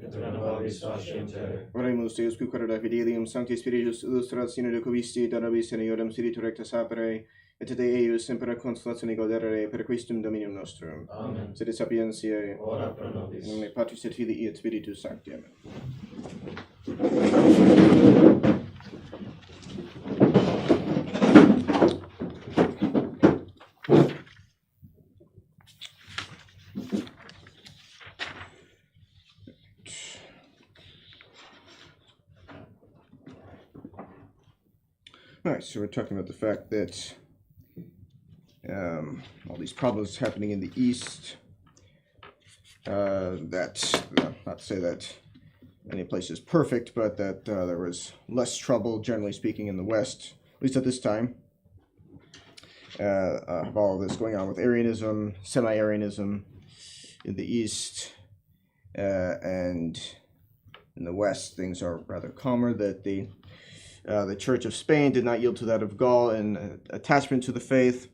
et tra nobis faciente. Oremus Deus qui quadrata fidelium Sancti Spiritus illustratione docuvisti darabis seniorem spiritu recta sapere et te eius semper consolatione gaudere per Christum Dominum nostrum. Amen. Sed sapientiae Ora pro nobis. in nomine Patris et Filii et Spiritus Sancti. Amen. All right, so we're talking about the fact that all these problems happening in the East, not to say that any place is perfect, but that there was less trouble, generally speaking, in the West, at least at this time, of all of this going on with Arianism, semi-Arianism in the East, and in the West, things are rather calmer, that the Church of Spain did not yield to that of Gaul in attachment to the faith.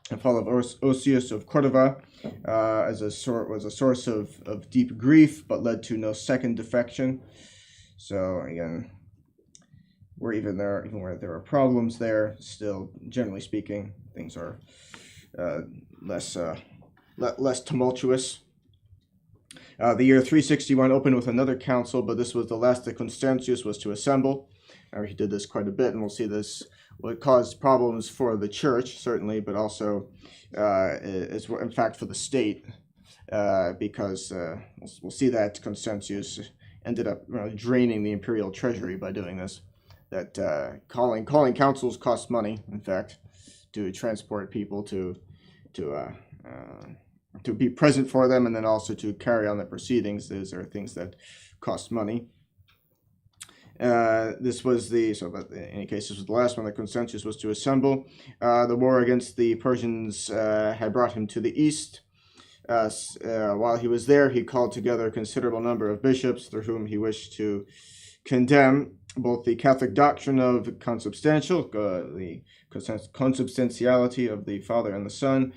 The fall of Osius of Cordova was a source of deep grief, but led to no second defection. So again, even where there are problems there, still generally speaking, things are less tumultuous. The year 361 opened with another council, but this was the last that Constantius was to assemble. He did this quite a bit, and we'll see this will cause problems for the church, certainly, but also, in fact, for the state, because we'll see that Constantius ended up draining the imperial treasury by doing this. That calling councils cost money, in fact, to transport people to be present for them, and then also to carry on the proceedings. Those are things that cost money. This was but in any case, this was the last one that Constantius was to assemble. The war against the Persians had brought him to the east. While he was there, he called together a considerable number of bishops through whom he wished to condemn both the Catholic doctrine of consubstantiality of the Father and the Son,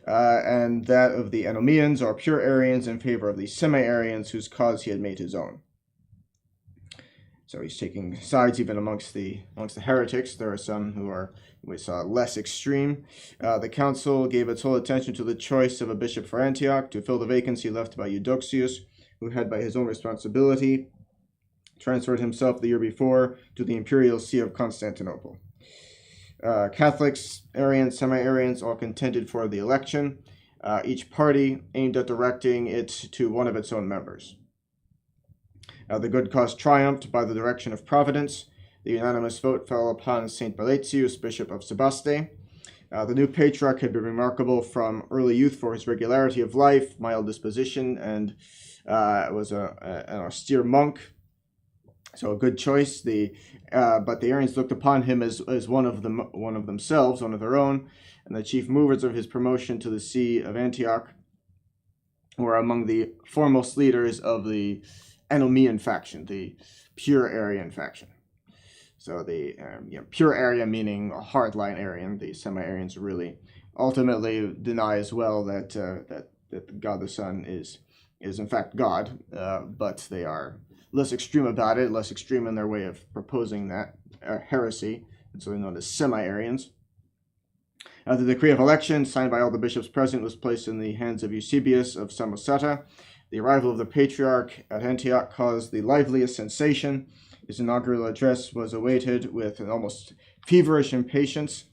and that of the Anomeans, or pure Arians, in favor of the semi-Arians, whose cause he had made his own. So he's taking sides even amongst the heretics. There are some who are less extreme. The council gave its whole attention to the choice of a bishop for Antioch to fill the vacancy left by Eudoxius, who had by his own responsibility transferred himself the year before to the imperial see of Constantinople. Catholics, Arians, semi-Arians all contended for the election. Each party aimed at directing it to one of its own members. The good cause triumphed by the direction of Providence. The unanimous vote fell upon St. Meletius, Bishop of Sebaste. The new patriarch had been remarkable from early youth for his regularity of life, mild disposition, and was an austere monk. So a good choice. But the Arians looked upon him as one of themselves, one of their own, and the chief movers of his promotion to the see of Antioch were among the foremost leaders of the Anomean faction, the pure Arian faction. So the pure Arian meaning a hardline Arian. The semi-Arians really ultimately deny as well that God the Son is in fact God, but they are less extreme about it, less extreme in their way of proposing that heresy, and so they're known as semi-Arians. The decree of election, signed by all the bishops present, was placed in the hands of Eusebius of Samosata. The arrival of the patriarch at Antioch caused the liveliest sensation. His inaugural address was awaited with an almost feverish impatience,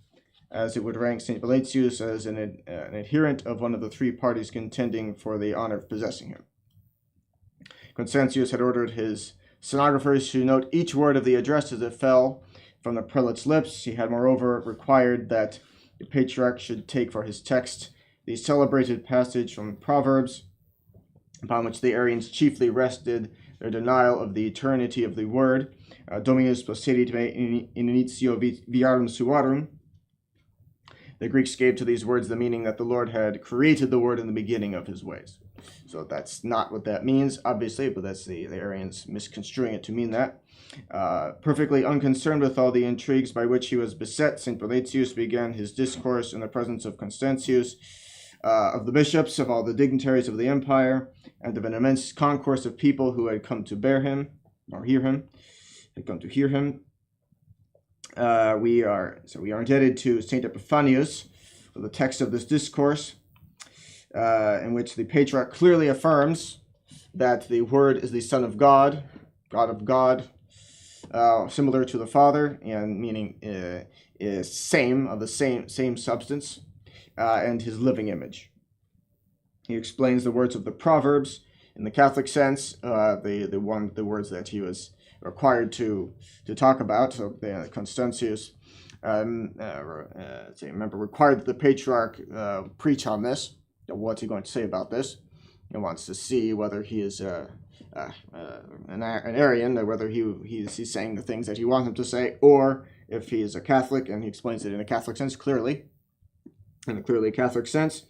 as it would rank St. Meletius as an adherent of one of the three parties contending for the honor of possessing him. Constantius had ordered his stenographers to note each word of the address as it fell from the prelate's lips. He had moreover required that the patriarch should take for his text the celebrated passage from Proverbs, upon which the Arians chiefly rested their denial of the eternity of the word, Dominus poserit me in initio viarum suarum. The Greeks gave to these words the meaning that the Lord had created the word in the beginning of his ways. So that's not what that means, obviously, but that's the Arians misconstruing it to mean that. Perfectly unconcerned with all the intrigues by which he was beset, St. Meletius began his discourse in the presence of Constantius, of the bishops, of all the dignitaries of the empire, and of an immense concourse of people who had come to bear him, or hear him, had come to hear him. We are indebted to Saint Epiphanius for the text of this discourse, in which the patriarch clearly affirms that the Word is the Son of God, God of God, similar to the Father, and meaning is same of the same substance, and his living image. He explains the words of the Proverbs in the Catholic sense, the words that he was required to talk about. So Constantius, required that the patriarch preach on this. What's he going to say about this? He wants to see whether he is an Arian, or whether he's saying the things that he wants him to say, or if he is a Catholic, and he explains it in a Catholic sense clearly. In a clearly Catholic sense,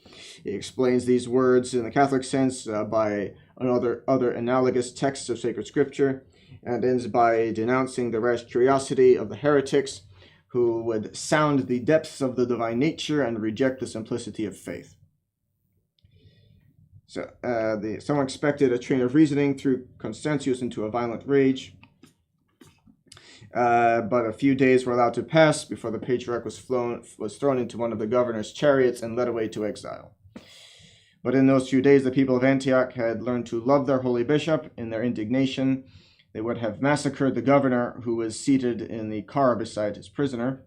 he explains these words in the Catholic sense by other analogous texts of sacred Scripture, and ends by denouncing the rash curiosity of the heretics who would sound the depths of the divine nature and reject the simplicity of faith. So, someone expected a train of reasoning threw Constantius into a violent rage, but a few days were allowed to pass before the patriarch was thrown into one of the governor's chariots and led away to exile. But in those few days, the people of Antioch had learned to love their holy bishop. In their indignation, they would have massacred the governor, who was seated in the car beside his prisoner.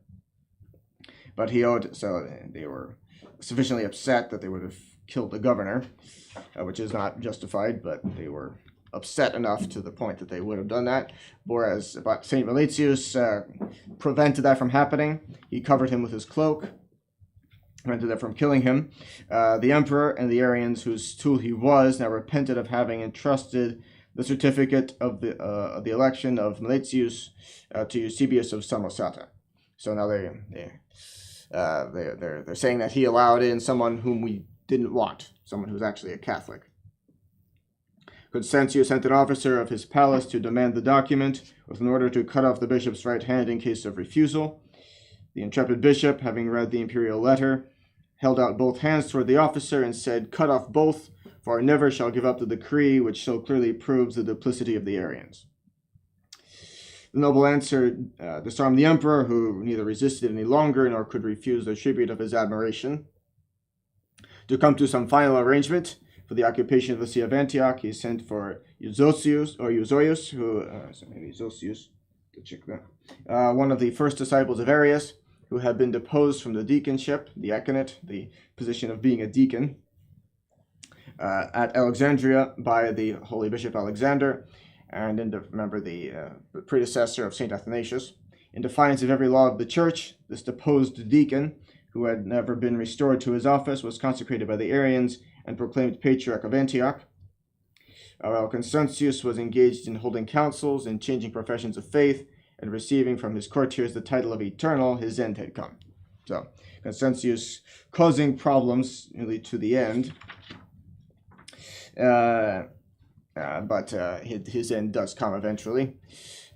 But so they were sufficiently upset that they would have killed the governor, which is not justified, but they were upset enough to the point that they would have done that. Whereas St. Meletius prevented that from happening. He covered him with his cloak, prevented that from killing him. The emperor and the Arians, whose tool he was, now repented of having entrusted the certificate of the election of Meletius to Eusebius of Samosata. So now they're saying that he allowed in someone whom we didn't want, someone who's actually a Catholic. Constantius sent an officer of his palace to demand the document, with an order to cut off the bishop's right hand in case of refusal. The intrepid bishop, having read the imperial letter, held out both hands toward the officer and said, "Cut off both, for I never shall give up the decree which so clearly proves the duplicity of the Arians." The noble answered, disarmed the emperor, who neither resisted any longer nor could refuse the tribute of his admiration. To come to some final arrangement for the occupation of the See of Antioch, he sent for Eusebius, one of the first disciples of Arius, who had been deposed from the deaconship, the econate, the position of being a deacon, at Alexandria by the holy bishop Alexander, and the predecessor of St. Athanasius. In defiance of every law of the church, this deposed deacon, who had never been restored to his office, was consecrated by the Arians and proclaimed Patriarch of Antioch. While Constantius was engaged in holding councils and changing professions of faith and receiving from his courtiers the title of Eternal, his end had come. So Constantius causing problems nearly to the end, but his end does come eventually.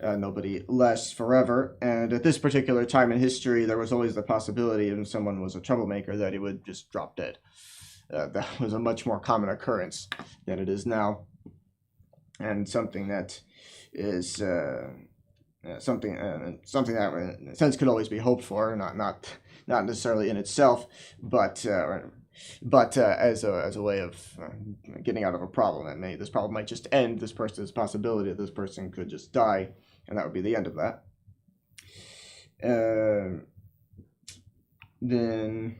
Nobody lasts forever, and at this particular time in history, there was always the possibility, if someone was a troublemaker, that he would just drop dead. That was a much more common occurrence than it is now, and something that is something that in a sense could always be hoped for, not necessarily in itself, but as a way of getting out of a problem. This problem might just end. This possibility that this person could just die, and that would be the end of that. Then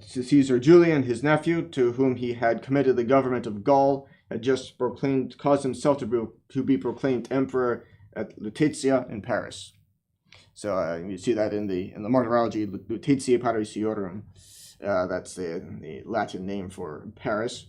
Caesar Julian, his nephew, to whom he had committed the government of Gaul, had just caused himself to be proclaimed emperor at Lutetia in Paris. So you see that in the martyrology, Lutetiae Parisiorum. That's the Latin name for Paris.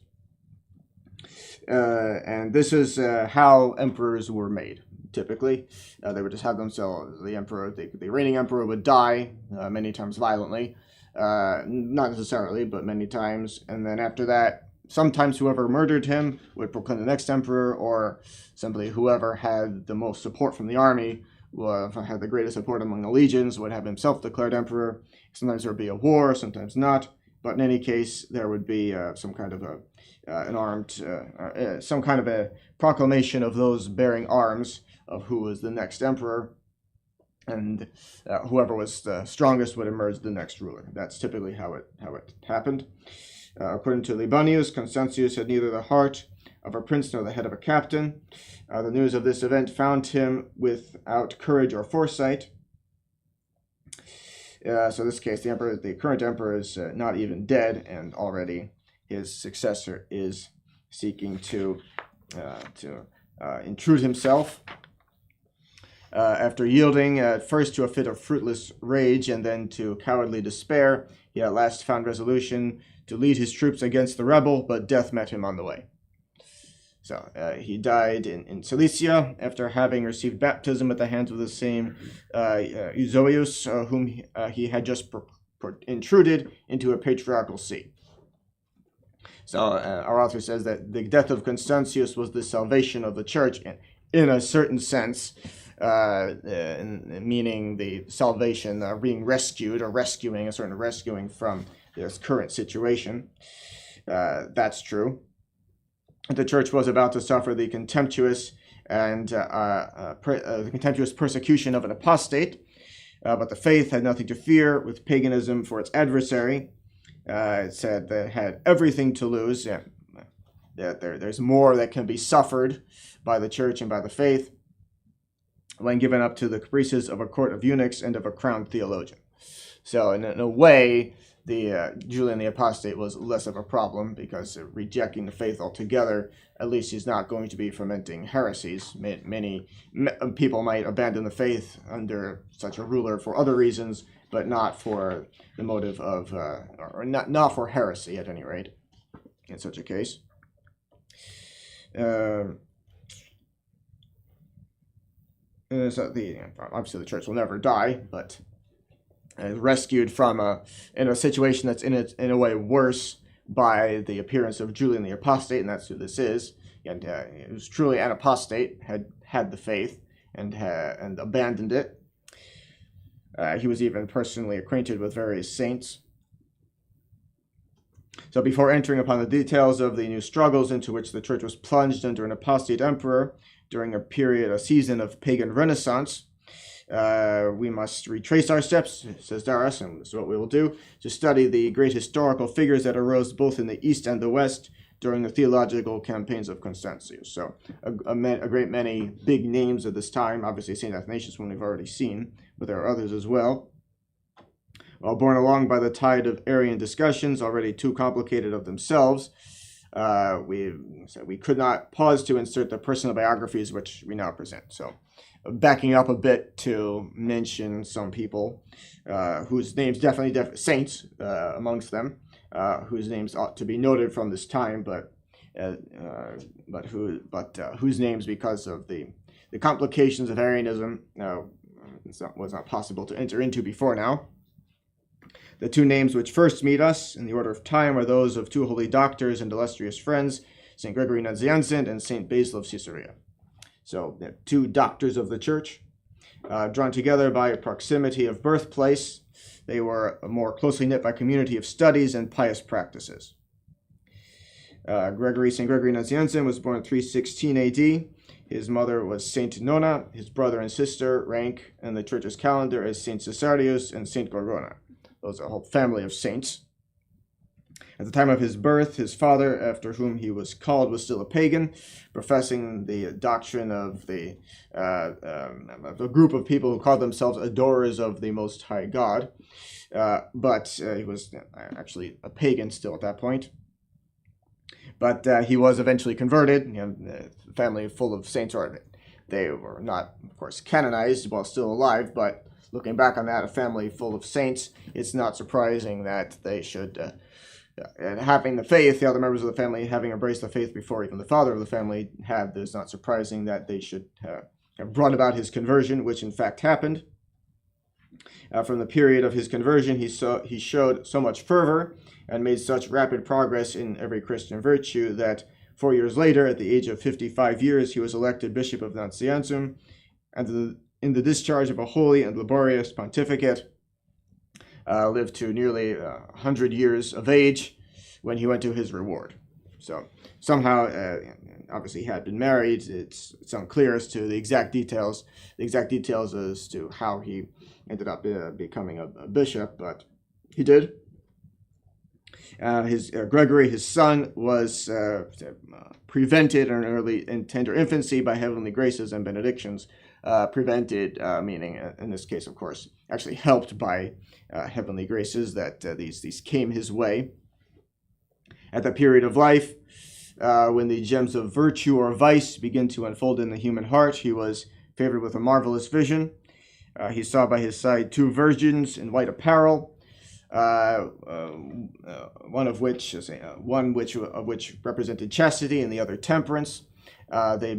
And this is how emperors were made. Typically, they would just have themselves, the emperor, the reigning emperor would die many times violently. Not necessarily, but many times. And then after that, sometimes whoever murdered him would proclaim the next emperor, or simply whoever had the most support from the army, had the greatest support among the legions, would have himself declared emperor. Sometimes there would be a war, sometimes not. But in any case, there would be some kind of some kind of a proclamation of those bearing arms of who was the next emperor, and whoever was the strongest would emerge the next ruler. That's typically how it happened. According to Libanius, Constantius had neither the heart of a prince nor the head of a captain. The news of this event found him without courage or foresight. So in this case, the current emperor is not even dead, and already his successor is seeking to intrude himself. After yielding at first to a fit of fruitless rage and then to cowardly despair, he at last found resolution to lead his troops against the rebel, but death met him on the way. So he died in Cilicia after having received baptism at the hands of the same Euzoius, whom he had just intruded into a patriarchal see. So our author says that the death of Constantius was the salvation of the church, in a certain sense, meaning the salvation, being rescued or rescuing from this current situation. That's true. The church was about to suffer the contemptuous persecution of an apostate, but the faith had nothing to fear with paganism for its adversary. It said that it had everything to lose, and that there's more that can be suffered by the church and by the faith when given up to the caprices of a court of eunuchs and of a crowned theologian. So in a way, Julian the Apostate was less of a problem, because rejecting the faith altogether, at least he's not going to be fomenting heresies. Many people might abandon the faith under such a ruler for other reasons, but not for the motive of, or not for heresy at any rate, in such a case. So obviously the church will never die, but rescued from in a situation that's in a way worse by the appearance of Julian the Apostate, and that's who this is. And he was truly an apostate, had the faith and abandoned it. He was even personally acquainted with various saints. So before entering upon the details of the new struggles into which the church was plunged under an apostate emperor during a season of pagan renaissance, we must retrace our steps, says Darras, and this is what we will do, to study the great historical figures that arose both in the East and the West during the theological campaigns of Constantius. So a great many big names at this time, obviously St. Athanasius, one we've already seen, but there are others as well. While borne along by the tide of Arian discussions, already too complicated of themselves, we could not pause to insert the personal biographies which we now present. So backing up a bit to mention some people whose names definitely saints amongst them, whose names ought to be noted from this time, but whose names, because of the complications of Arianism, was not possible to enter into before now. The two names which first meet us in the order of time are those of two holy doctors and illustrious friends, St. Gregory Nazianzen and St. Basil of Caesarea. So, two doctors of the church, drawn together by proximity of birthplace. They were more closely knit by community of studies and pious practices. St. Gregory Nazianzen was born in 316 AD. His mother was Saint Nona. His brother and sister rank in the church's calendar as Saint Caesarius and Saint Gorgona. Those are a whole family of saints. At the time of his birth, his father, after whom he was called, was still a pagan, professing the doctrine of the group of people who called themselves adorers of the Most High God. But he was actually a pagan still at that point. But he was eventually converted. The family full of saints, or they were not, of course, canonized while still alive, but looking back on that, a family full of saints, it's not surprising that they should, and having the faith, the other members of the family having embraced the faith before even the father of the family had, it's not surprising that they should have brought about his conversion, which in fact happened. From the period of his conversion, he showed so much fervor and made such rapid progress in every Christian virtue that 4 years later, at the age of 55 years, he was elected Bishop of Nazianzum, and in the discharge of a holy and laborious pontificate, lived to nearly 100 years of age when he went to his reward. So somehow, obviously, he had been married. It's unclear as to the exact details as to how he ended up becoming a bishop, but he did. Gregory, his son, was prevented in early and tender infancy by heavenly graces and benedictions. Prevented, meaning in this case, of course, actually helped by heavenly graces that these came his way. At that period of life, when the gems of virtue or vice begin to unfold in the human heart, he was favored with a marvelous vision. He saw by his side two virgins in white apparel, one of which represented chastity and the other temperance. They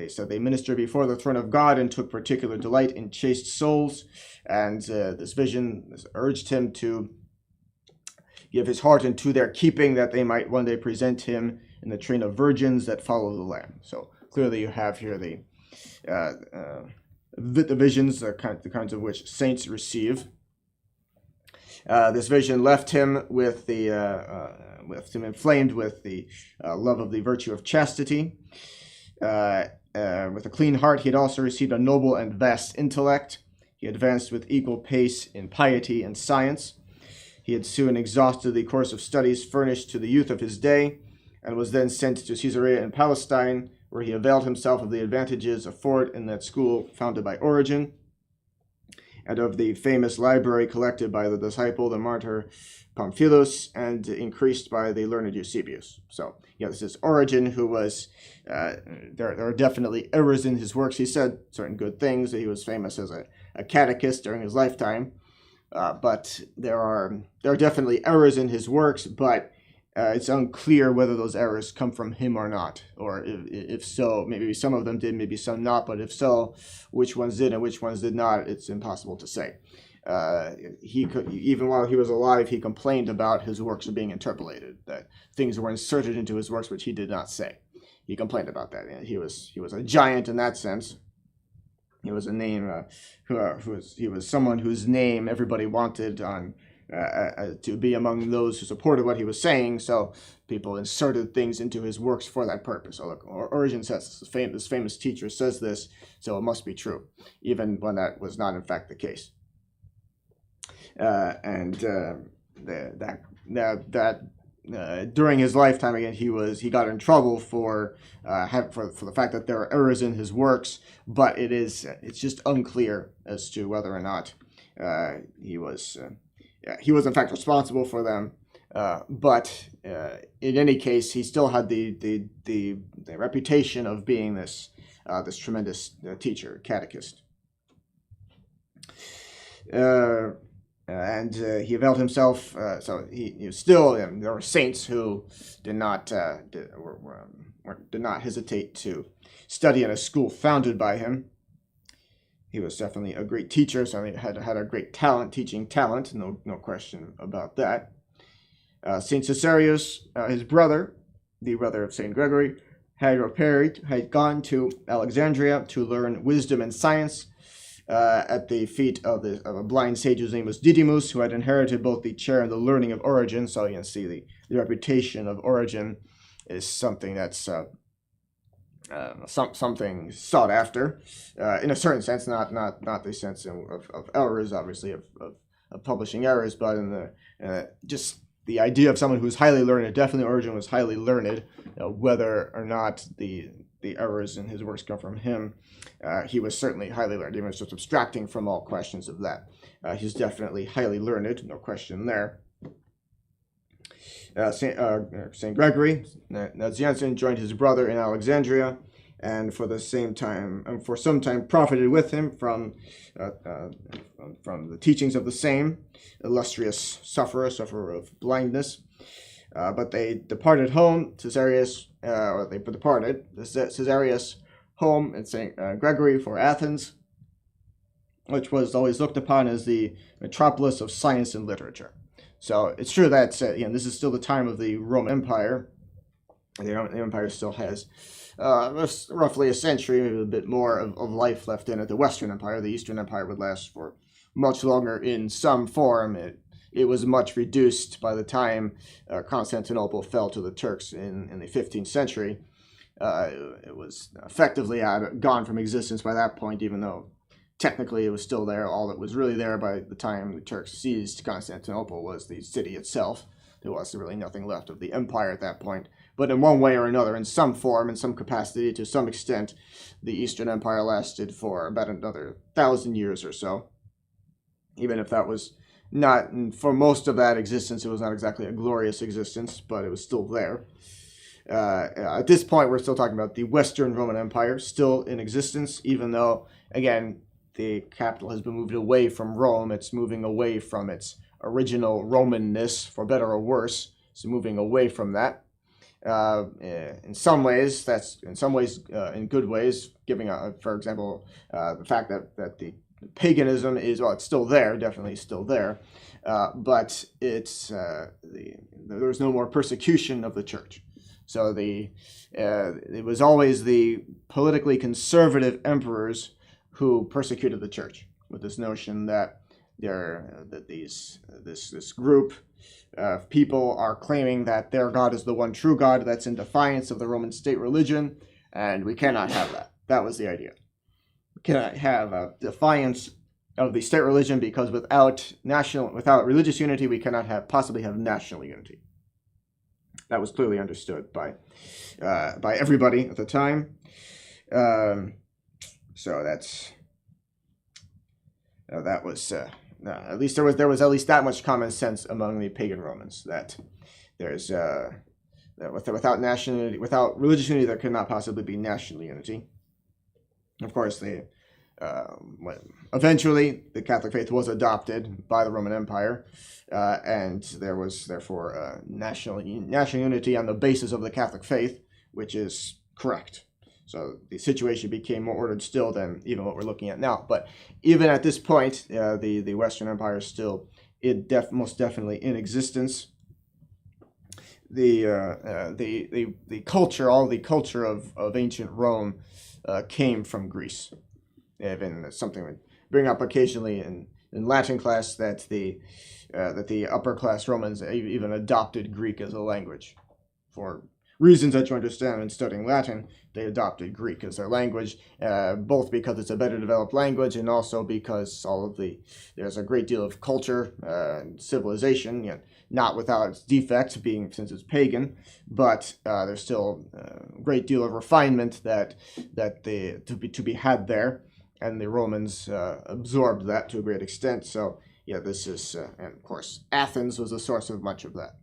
said they ministered before the throne of God and took particular delight in chaste souls. And this vision urged him to give his heart into their keeping, that they might one day present him in the train of virgins that follow the Lamb. So clearly you have here the visions, the kinds of which saints receive. This vision left him inflamed with the love of the virtue of chastity. With a clean heart, he had also received a noble and vast intellect. He advanced with equal pace in piety and science. He had soon exhausted the course of studies furnished to the youth of his day, and was then sent to Caesarea in Palestine, where he availed himself of the advantages afforded in that school founded by Origen, and of the famous library collected by the disciple, the martyr Pamphilus, and increased by the learned Eusebius. So, this is Origen, who was, there are definitely errors in his works. He said certain good things. He was famous as a catechist during his lifetime. But there are definitely errors in his works, but it's unclear whether those errors come from him or not, or if so, maybe some of them did, maybe some not, but if so, which ones did and which ones did not, it's impossible to say. Even while he was alive, he complained about his works being interpolated, that things were inserted into his works which he did not say. He complained about that. He was a giant in that sense. He was a name. He was someone whose name everybody wanted to be among those who supported what he was saying. So people inserted things into his works for that purpose. So look, Origen says this famous teacher says this, so it must be true, even when that was not in fact the case. During his lifetime, again, he got in trouble for the fact that there are errors in his works, but it's just unclear as to whether or not he was in fact responsible for them. But in any case, he still had the reputation of being this tremendous teacher, catechist. And he availed himself. So he was still. There were saints who did not hesitate to study in a school founded by him. He was definitely a great teacher. So he had a great teaching talent. No question about that. Saint Caesarius, his brother, the brother of Saint Gregory, had gone to Alexandria to learn wisdom and science. At the feet of a blind sage whose name was Didymus, who had inherited both the chair and the learning of Origen. So you can see the reputation of Origen is something that's something sought after, in a certain sense, not the sense of errors, obviously, of publishing errors, but in the just the idea of someone who's highly learned. Definitely Origen was highly learned. Whether or not the errors in his works come from him, he was certainly highly learned, even just abstracting from all questions of that. He's definitely highly learned, no question there. Saint Gregory Nazianzen joined his brother in Alexandria, and for some time profited with him from the teachings of the same illustrious sufferer of blindness. But they departed home, Caesarius home in St. Gregory for Athens, which was always looked upon as the metropolis of science and literature. So it's true that this is still the time of the Roman Empire. The Roman Empire still has roughly a century, a bit more of life left in it. The Western Empire, the Eastern Empire, would last for much longer in some form. It was much reduced by the time Constantinople fell to the Turks in the 15th century. It was effectively gone from existence by that point, even though technically it was still there. All that was really there by the time the Turks seized Constantinople was the city itself. There was really nothing left of the empire at that point. But in one way or another, in some form, in some capacity, to some extent, the Eastern Empire lasted for about another 1,000 years or so. Even if that was not, for most of that existence, it was not exactly a glorious existence, but it was still there. At this point, we're still talking about the Western Roman Empire, still in existence, even though, again, the capital has been moved away from Rome. It's moving away from its original Romanness, for better or worse. It's moving away from that. In some ways, in good ways, giving, for example, the fact that the paganism is, well, it's still there, definitely still there, but there's no more persecution of the church. So it was always the politically conservative emperors who persecuted the church, with this notion that this group of people are claiming that their God is the one true God that's in defiance of the Roman state religion, and we cannot have that. That was the idea. We cannot have a defiance of the state religion, because without religious unity, we cannot possibly have national unity. That was clearly understood by everybody at the time. So that was at least there was at least that much common sense among the pagan Romans, that there's that without national unity, without religious unity, there could not possibly be national unity. Of course, eventually the Catholic faith was adopted by the Roman Empire, and there was therefore national unity on the basis of the Catholic faith, which is correct. So the situation became more ordered still than even what we're looking at now. But even at this point, the Western Empire is still most definitely in existence. The culture, all the culture of ancient Rome, came from Greece. Even something we bring up occasionally in Latin class, that the upper class Romans even adopted Greek as a language. For reasons that you understand in studying Latin, they adopted Greek as their language, both because it's a better developed language, and also because there's a great deal of culture and civilization, not without its defects, since it's pagan, but there's still a great deal of refinement to be had there, and the Romans absorbed that to a great extent. So this is, and of course, Athens was the source of much of that,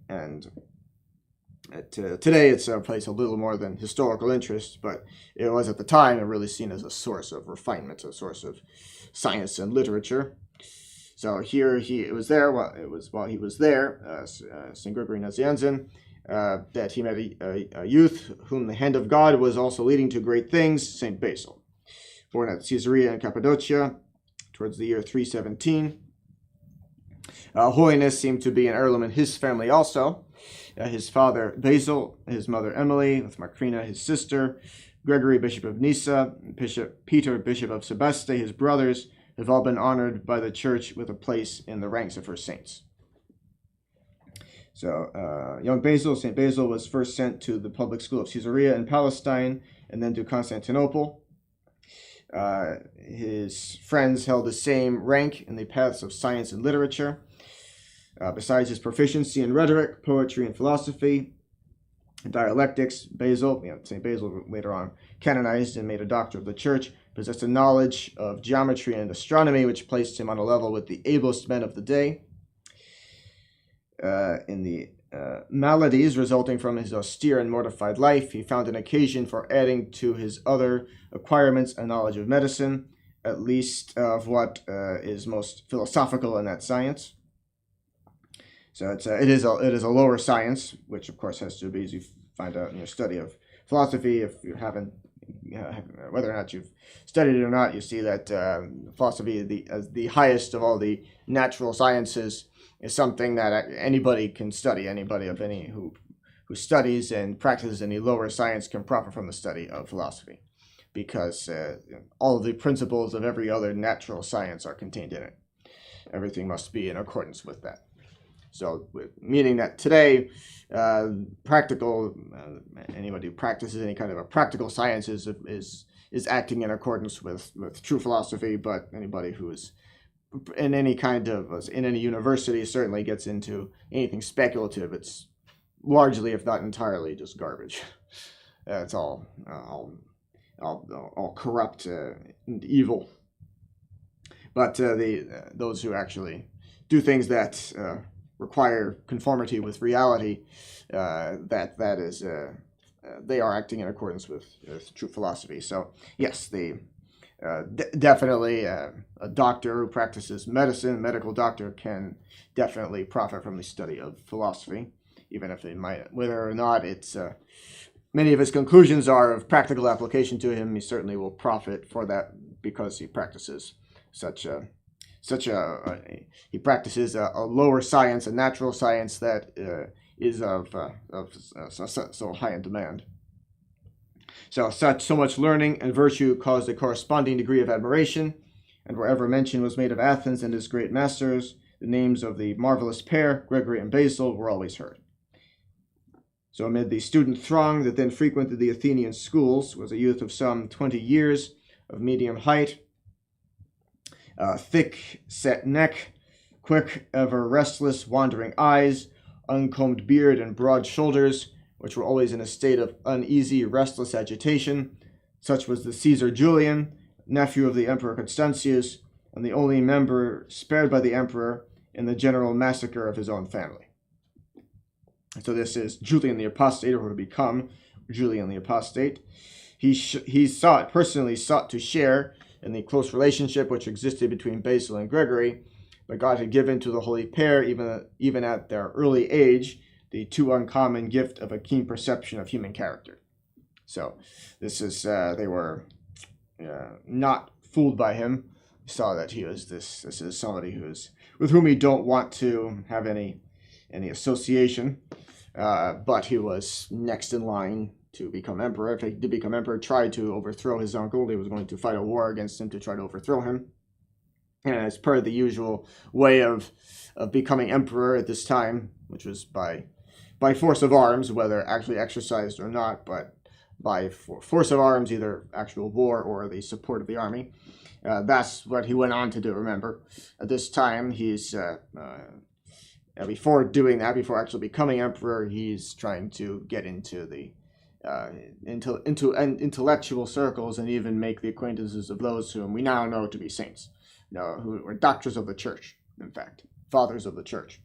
and today it's a place a little more than historical interest, but it was at the time really seen as a source of refinement, a source of science and literature. So here it was there while he was there, St. Gregory Nazianzen, that he met a youth whom the hand of God was also leading to great things, St. Basil, born at Caesarea in Cappadocia towards the year 317. Holiness seemed to be an heirloom in his family also. His father Basil, his mother Emily, with Macrina his sister, Gregory, Bishop of Nyssa, Bishop Peter, Bishop of Sebaste, his brothers, have all been honored by the Church with a place in the ranks of her saints. So, young Basil, St. Basil, was first sent to the public school of Caesarea in Palestine, and then to Constantinople. His friends held the same rank in the paths of science and literature. Besides his proficiency in rhetoric, poetry, and philosophy, and dialectics, St. Basil, later on canonized and made a doctor of the Church, possessed a knowledge of geometry and astronomy, which placed him on a level with the ablest men of the day. In the maladies resulting from his austere and mortified life, he found an occasion for adding to his other acquirements a knowledge of medicine, at least of what is most philosophical in that science. So it is a lower science, which of course has to be, as you find out in your study of philosophy, if you haven't, whether or not you've studied it or not, you see that philosophy, as the highest of all the natural sciences, is something that anybody can study. Anybody who studies and practices any lower science can profit from the study of philosophy. because all of the principles of every other natural science are contained in it. Everything must be in accordance with that. So, meaning that today, anybody who practices any kind of a practical science is acting in accordance with true philosophy, but anybody who is in any university certainly gets into anything speculative. It's largely, if not entirely, just garbage. It's all corrupt and evil. But those who actually do things that require conformity with reality, they are acting in accordance with true philosophy. So yes, definitely a doctor who practices medicine, medical doctor, can definitely profit from the study of philosophy, even if they might, whether or not it's many of his conclusions are of practical application to him. He certainly will profit for that because he practices he practices a lower science, a natural science that is of so high in demand. So much learning and virtue caused a corresponding degree of admiration, and wherever mention was made of Athens and his great masters, the names of the marvelous pair, Gregory and Basil, were always heard. So amid the student throng that then frequented the Athenian schools was a youth of some 20 years, of medium height, thick-set neck, quick, ever restless, wandering eyes, uncombed beard, and broad shoulders, which were always in a state of uneasy, restless agitation. Such was the Caesar Julian, nephew of the Emperor Constantius, and the only member spared by the emperor in the general massacre of his own family. So this is Julian the Apostate, or to become Julian the Apostate. He personally sought to share in the close relationship which existed between Basil and Gregory, but God had given to the holy pair, even at their early age, the too uncommon gift of a keen perception of human character. So this is they were not fooled by him. Saw that he was this is somebody with whom you don't want to have any association, but he was next in line to become emperor. If he did become emperor, tried to overthrow his uncle. He was going to fight a war against him to try to overthrow him. And as per the usual way of becoming emperor at this time, which was by force of arms, whether actually exercised or not, but by force of arms, either actual war or the support of the army. That's what he went on to do, remember. At this time, he's before doing that, before actually becoming emperor, he's trying to get into the into intellectual circles and even make the acquaintances of those whom we now know to be saints, who were doctors of the church, in fact, fathers of the church.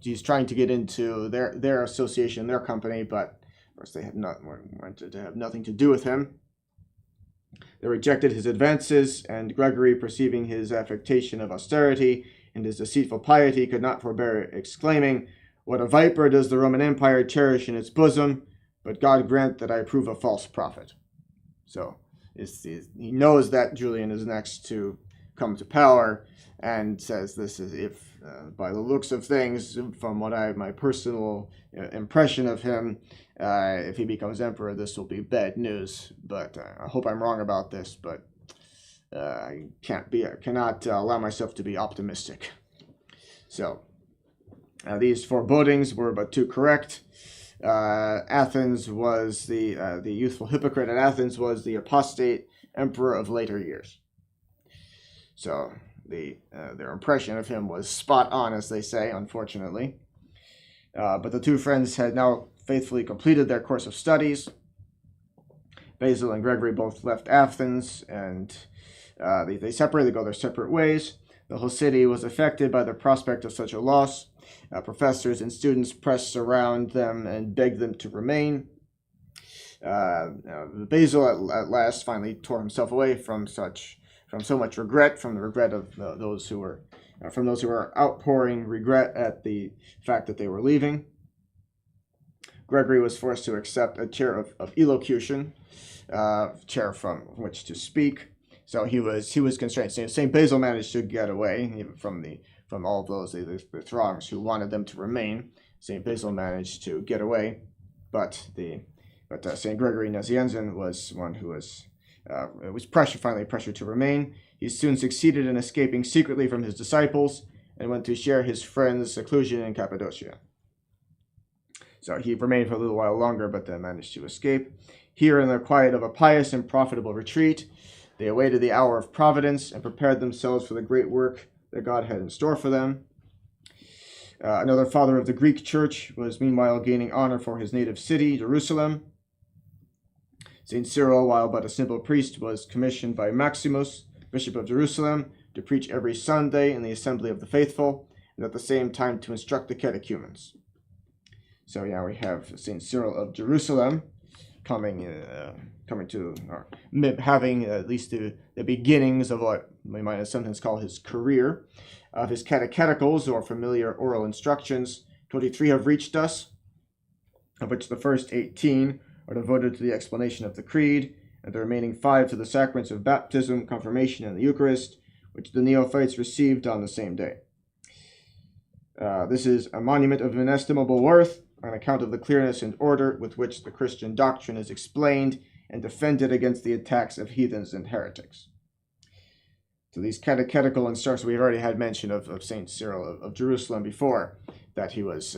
He's trying to get into their association, their company, but of course they wanted to have nothing to do with him. They rejected his advances, and Gregory, perceiving his affectation of austerity and his deceitful piety, could not forbear exclaiming, "What a viper does the Roman Empire cherish in its bosom, but God grant that I prove a false prophet." So he knows that Julian is next to come to power, and says this is, if by the looks of things, from my personal impression of him, if he becomes emperor, this will be bad news. But I hope I'm wrong about this, but I cannot allow myself to be optimistic. So these forebodings were but too correct. Athens was the youthful hypocrite at Athens was the apostate emperor of later years. So their impression of him was spot on, as they say, unfortunately. But the two friends had now faithfully completed their course of studies. Basil and Gregory both left Athens, and they separated, go their separate ways. The whole city was affected by the prospect of such a loss. Professors and students pressed around them and begged them to remain. Basil at last finally tore himself away from so much regret, from the regret of those who were outpouring regret at the fact that they were leaving. Gregory was forced to accept a chair of elocution, chair from which to speak. So he was constrained. St. Basil managed to get away even from all of those the throngs who wanted them to remain. St. Basil managed to get away, but But St. Gregory Nazianzen was one who was finally pressured to remain. He soon succeeded in escaping secretly from his disciples and went to share his friend's seclusion in Cappadocia. So he remained for a little while longer, but then managed to escape. Here, in the quiet of a pious and profitable retreat, they awaited the hour of providence and prepared themselves for the great work that God had in store for them. Another father of the Greek Church was meanwhile gaining honor for his native city, Jerusalem. St. Cyril, while but a simple priest, was commissioned by Maximus, Bishop of Jerusalem, to preach every Sunday in the assembly of the faithful, and at the same time to instruct the catechumens. So yeah, we have St. Cyril of Jerusalem coming to, or having at least the beginnings of what we might sometimes call his career. Of his catecheticals, or familiar oral instructions, 23 have reached us, of which the first 18 are devoted to the explanation of the Creed, and the remaining 5 to the sacraments of baptism, confirmation, and the Eucharist, which the neophytes received on the same day. This is a monument of inestimable worth, on account of the clearness and order with which the Christian doctrine is explained and defended against the attacks of heathens and heretics. So these catechetical instructions, we've already had mention of St. Cyril of Jerusalem before, that he was,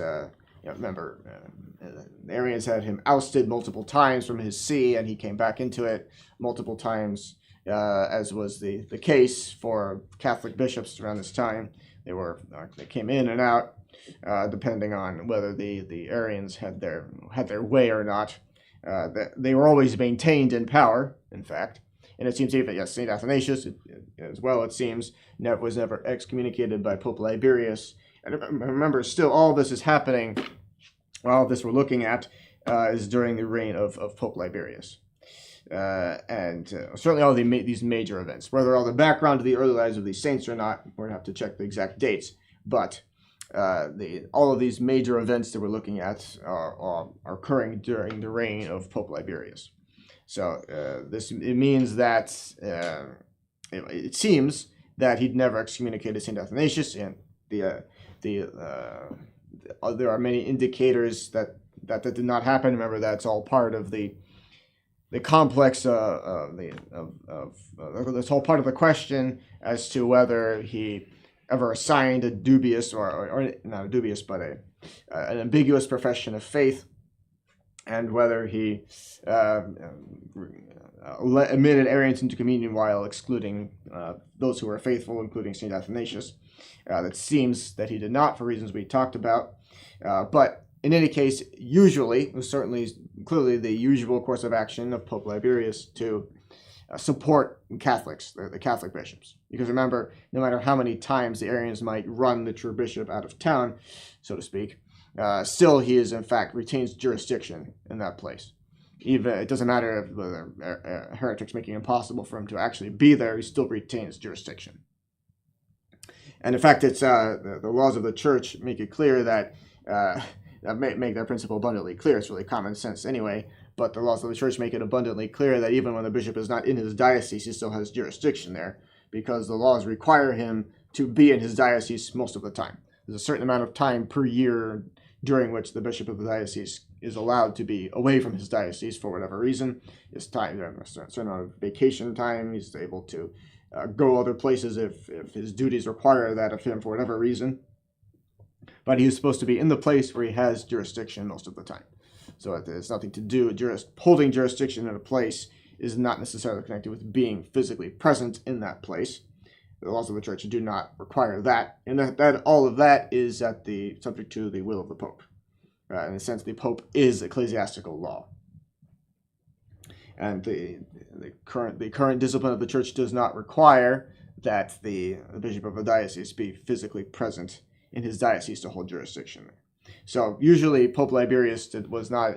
remember, the Arians had him ousted multiple times from his see, and he came back into it multiple times, as was the case for Catholic bishops around this time. They came in and out, depending on whether the Arians had their way or not. They were always maintained in power, in fact. And it seems even, yes, St. Athanasius, as well, it seems, was never excommunicated by Pope Liberius. And remember, still, all of this is happening, all of this we're looking at is during the reign of Pope Liberius. And certainly all these major events. Whether all the background to the early lives of these saints or not, we're going to have to check the exact dates. But all of these major events that we're looking at are occurring during the reign of Pope Liberius. So it means that it seems that he'd never excommunicated St. Athanasius, and there are many indicators that did not happen. Remember, that's all part of the complex this whole part of the question as to whether he ever assigned a dubious or not a dubious but an ambiguous profession of faith, and whether he admitted Arians into communion while excluding those who were faithful, including St. Athanasius. That seems that he did not, for reasons we talked about. But in any case, usually, it was clearly the usual course of action of Pope Liberius to support Catholics, the Catholic bishops. Because remember, no matter how many times the Arians might run the true bishop out of town, so to speak, still he is, in fact, retains jurisdiction in that place. Even it doesn't matter if whether heretics make it impossible for him to actually be there, he still retains jurisdiction. And in fact, it's the laws of the church make it clear that make that principle abundantly clear. It's really common sense anyway, but the laws of the church make it abundantly clear that even when the bishop is not in his diocese, he still has jurisdiction there, because the laws require him to be in his diocese most of the time. There's a certain amount of time per year during which the bishop of the diocese is allowed to be away from his diocese for whatever reason. His time, a certain amount of vacation time, he's able to go other places if his duties require that of him for whatever reason. But he's supposed to be in the place where he has jurisdiction most of the time. So it's nothing to do, holding jurisdiction in a place is not necessarily connected with being physically present in that place. The laws of the church do not require that, and that all of that is subject to the will of the Pope. In a sense, the Pope is ecclesiastical law, and the current discipline of the church does not require that the bishop of a diocese be physically present in his diocese to hold jurisdiction. So usually Pope Liberius was not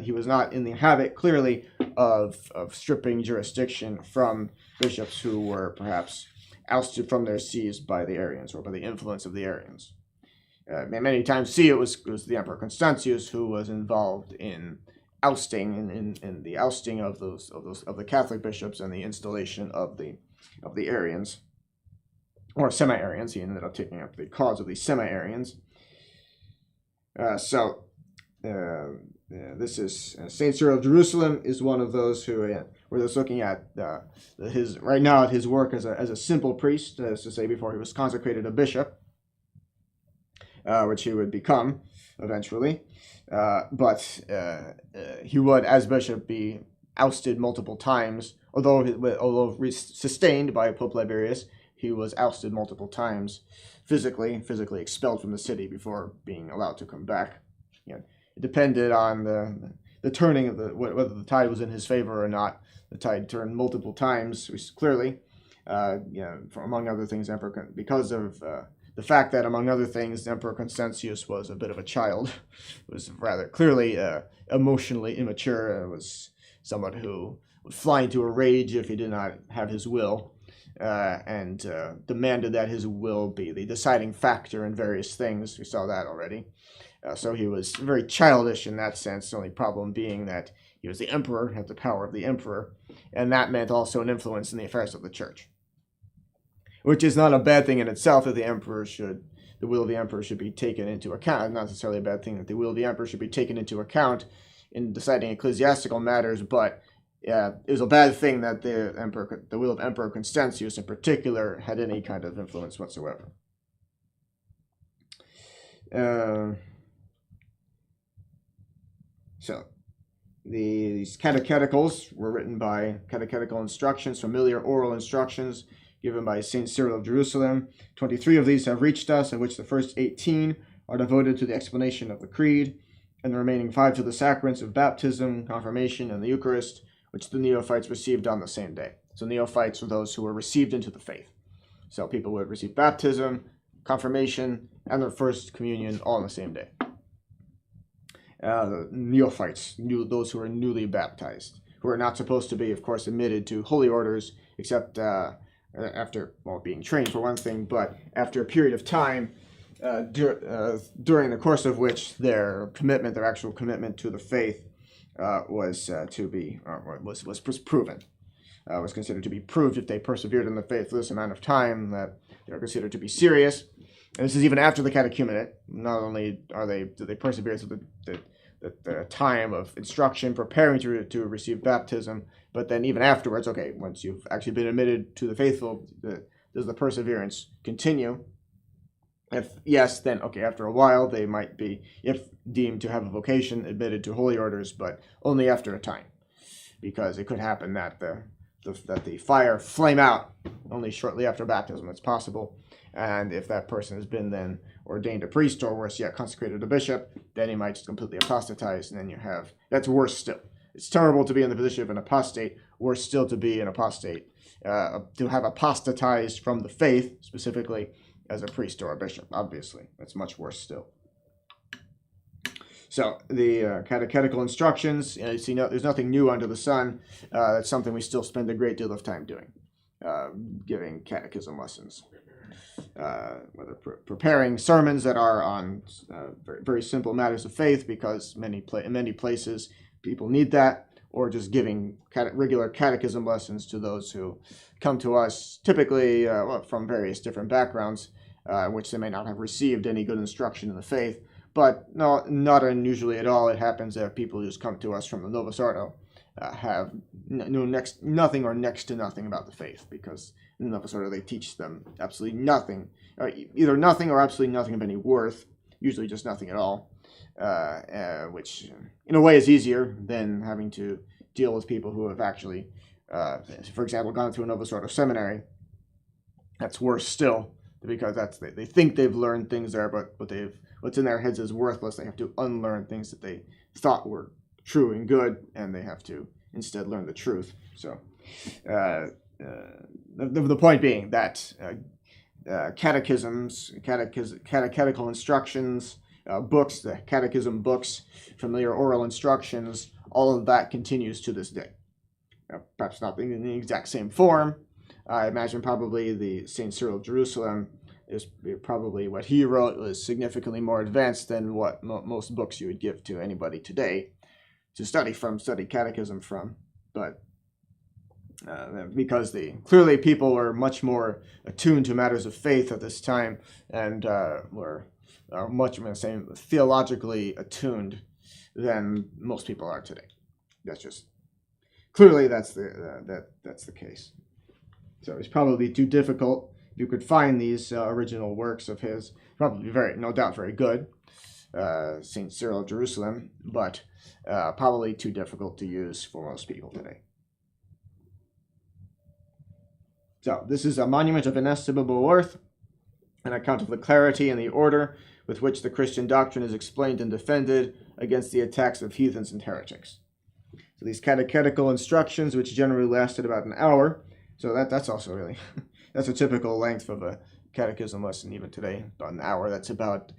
in the habit, clearly, of stripping jurisdiction from bishops who were perhaps ousted from their sees by the Arians or by the influence of the Arians. Many times, it was the Emperor Constantius who was involved in ousting in the ousting of the Catholic bishops and the installation of the Arians or semi-Arians. He ended up taking up the cause of the semi-Arians. this is Saint Cyril of Jerusalem is one of those who we're just looking at his right now at his work as a simple priest, as to say, before he was consecrated a bishop, which he would become eventually. But he would, as bishop, be ousted multiple times. Although sustained by Pope Liberius, he was ousted multiple times, physically expelled from the city before being allowed to come back. It depended on the turning of whether the tide was in his favor or not. The tide turned multiple times, clearly, among other things, because of the fact that, among other things, Emperor Constantius was a bit of a child, was rather clearly emotionally immature, was someone who would fly into a rage if he did not have his will, and demanded that his will be the deciding factor in various things. We saw that already. So he was very childish in that sense, the only problem being that he was the emperor, had the power of the emperor, and that meant also an influence in the affairs of the church. Which is not a bad thing in itself, that the will of the emperor should be taken into account. Not necessarily a bad thing that the will of the emperor should be taken into account in deciding ecclesiastical matters, but it was a bad thing that the will of Emperor Constantius in particular had any kind of influence whatsoever. So, these catecheticals were written by catechetical instructions, familiar oral instructions given by St. Cyril of Jerusalem. 23 of these have reached us, of which the first 18 are devoted to the explanation of the Creed, and the remaining 5 to the sacraments of baptism, confirmation, and the Eucharist, which the neophytes received on the same day. So neophytes were those who were received into the faith. So people would receive baptism, confirmation, and their first communion all on the same day. Neophytes, those who are newly baptized, who are not supposed to be, of course, admitted to holy orders, except after, being trained for one thing, but after a period of time, during the course of which their actual commitment to the faith was proven. Was considered to be proved if they persevered in the faith for this amount of time, that they are considered to be serious. And this is even after the catechumenate. Not only do they persevere through the time of instruction, preparing to receive baptism, but then even afterwards, once you've actually been admitted to the faithful, does the perseverance continue? If yes, then after a while they might be, if deemed to have a vocation, admitted to holy orders, but only after a time, because it could happen that the fire flame out only shortly after baptism. It's possible. And if that person has been then ordained a priest, or worse yet, consecrated a bishop, then he might just completely apostatize, and then that's worse still. It's terrible to be in the position of an apostate, worse still to be an apostate, to have apostatized from the faith, specifically as a priest or a bishop, obviously. That's much worse still. So, the catechetical instructions, there's nothing new under the sun. That's something we still spend a great deal of time doing, giving catechism lessons. Whether preparing sermons that are on very, very simple matters of faith, because in many places people need that, or just giving regular catechism lessons to those who come to us, typically from various different backgrounds, which they may not have received any good instruction in the faith. But no, not unusually at all. It happens that people who just come to us from the Novus Ordo have nothing or next to nothing about the faith, because in the Novus Ordo they teach them absolutely nothing, either nothing or absolutely nothing of any worth, usually just nothing at all, which in a way is easier than having to deal with people who have actually, for example, gone through a Novus Ordo seminary. That's worse still, because they think they've learned things there, but what's in their heads is worthless. They have to unlearn things that they thought were true and good, and they have to instead learn the truth. So the point being that catechetical instructions, books, the catechism books, familiar oral instructions, all of that continues to this day. Perhaps not in the exact same form. I imagine probably the St. Cyril of Jerusalem is probably what he wrote was significantly more advanced than what most books you would give to anybody today to study catechism from. But because clearly people were much more attuned to matters of faith at this time, and were much, theologically attuned than most people are today. That's just clearly that's the case. So it's probably too difficult. If you could find these original works of his, probably no doubt very good, Saint Cyril of Jerusalem, but probably too difficult to use for most people today. So this is a monument of inestimable worth, an account of the clarity and the order with which the Christian doctrine is explained and defended against the attacks of heathens and heretics. So these catechetical instructions, which generally lasted about an hour, so that's also really, that's a typical length of a catechism lesson even today, about an hour. That's about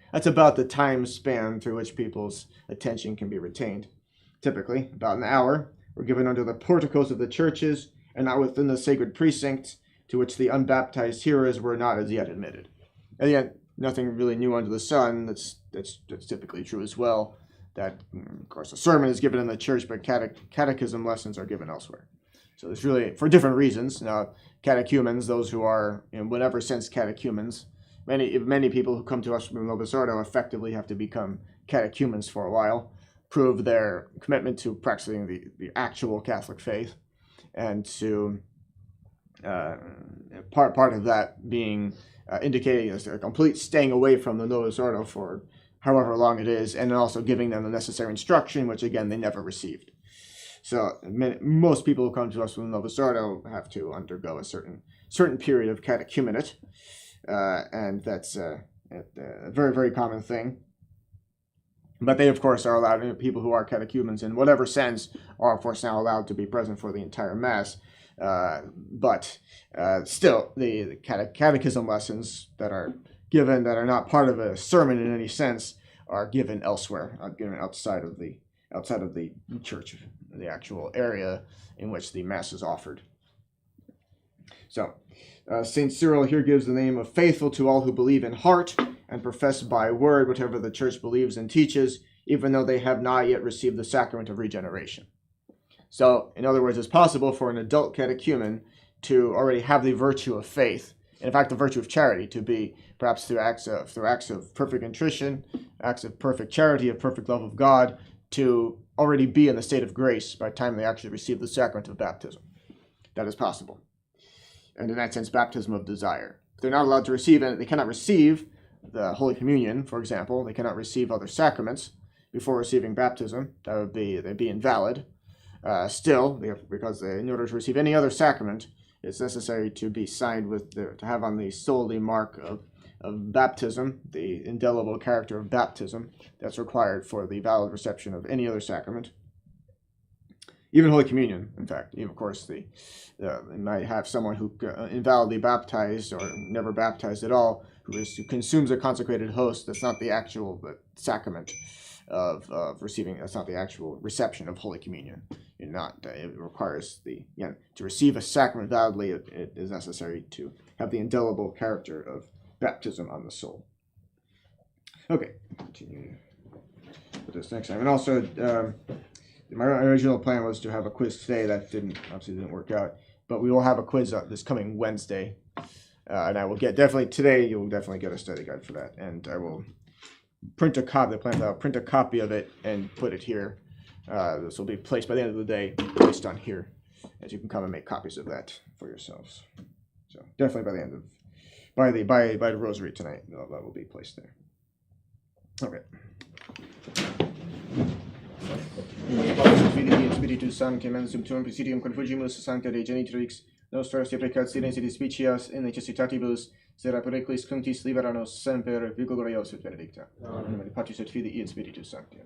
the time span through which people's attention can be retained. Typically, about an hour, were given under the porticos of the churches and not within the sacred precincts to which the unbaptized hearers were not as yet admitted. And yet, nothing really new under the sun. That's typically true as well. That, of course, a sermon is given in the church, but catechism lessons are given elsewhere. So it's really for different reasons. Now, catechumens, those who are in whatever sense catechumens, many people who come to us from Novus Ordo effectively have to become catechumens for a while, prove their commitment to practicing the actual Catholic faith, and to part of that being indicating as a complete staying away from the Novus Ordo for however long it is, and also giving them the necessary instruction, which again they never received. So most people who come to us from the Novus Ordo have to undergo a certain period of catechumenate, and that's a very, very common thing. But they, of course, are allowed, people who are catechumens in whatever sense are, of course, now allowed to be present for the entire Mass. But still, the catechism lessons that are given that are not part of a sermon in any sense are given elsewhere, given outside of the church, the actual area in which the Mass is offered. So, St. Cyril here gives the name of faithful to all who believe in heart and profess by word whatever the Church believes and teaches, even though they have not yet received the sacrament of regeneration. So, in other words, it's possible for an adult catechumen to already have the virtue of faith, and in fact the virtue of charity, to be perhaps through acts of perfect contrition, acts of perfect charity, of perfect love of God, to already be in the state of grace by the time they actually receive the sacrament of baptism. That is possible. And in that sense, baptism of desire. They're not allowed to receive it. They cannot receive the Holy Communion, for example. They cannot receive other sacraments before receiving baptism. They'd be invalid. Still, because in order to receive any other sacrament, it's necessary to be signed with to have on the soul the mark of baptism, the indelible character of baptism that's required for the valid reception of any other sacrament. Even Holy Communion, in fact. Even, of course, they might have someone who invalidly baptized or never baptized at all, who consumes a consecrated host. That's not the actual sacrament of receiving. That's not the actual reception of Holy Communion. It requires to receive a sacrament validly. It is necessary to have the indelible character of baptism on the soul. Okay, continue with this next time, and also. My original plan was to have a quiz today. That obviously didn't work out. But we will have a quiz this coming Wednesday. And I will today you'll definitely get a study guide for that. And I will print a copy. The plan is I'll print a copy of it and put it here. This will be placed by the end of the day, placed on here. As you can come and make copies of that for yourselves. So definitely by the end of, by the rosary tonight, that will be placed there. Okay. Filii Spiritus Sancti mensum tuum presidium confugimus sancta Dei genitrix nostras deprecationes et despicias in necessitatibus sera periculis cunctis libera nos semper virgo glorios et benedicta. In nomine Patris et Filii et Spiritus Sancti.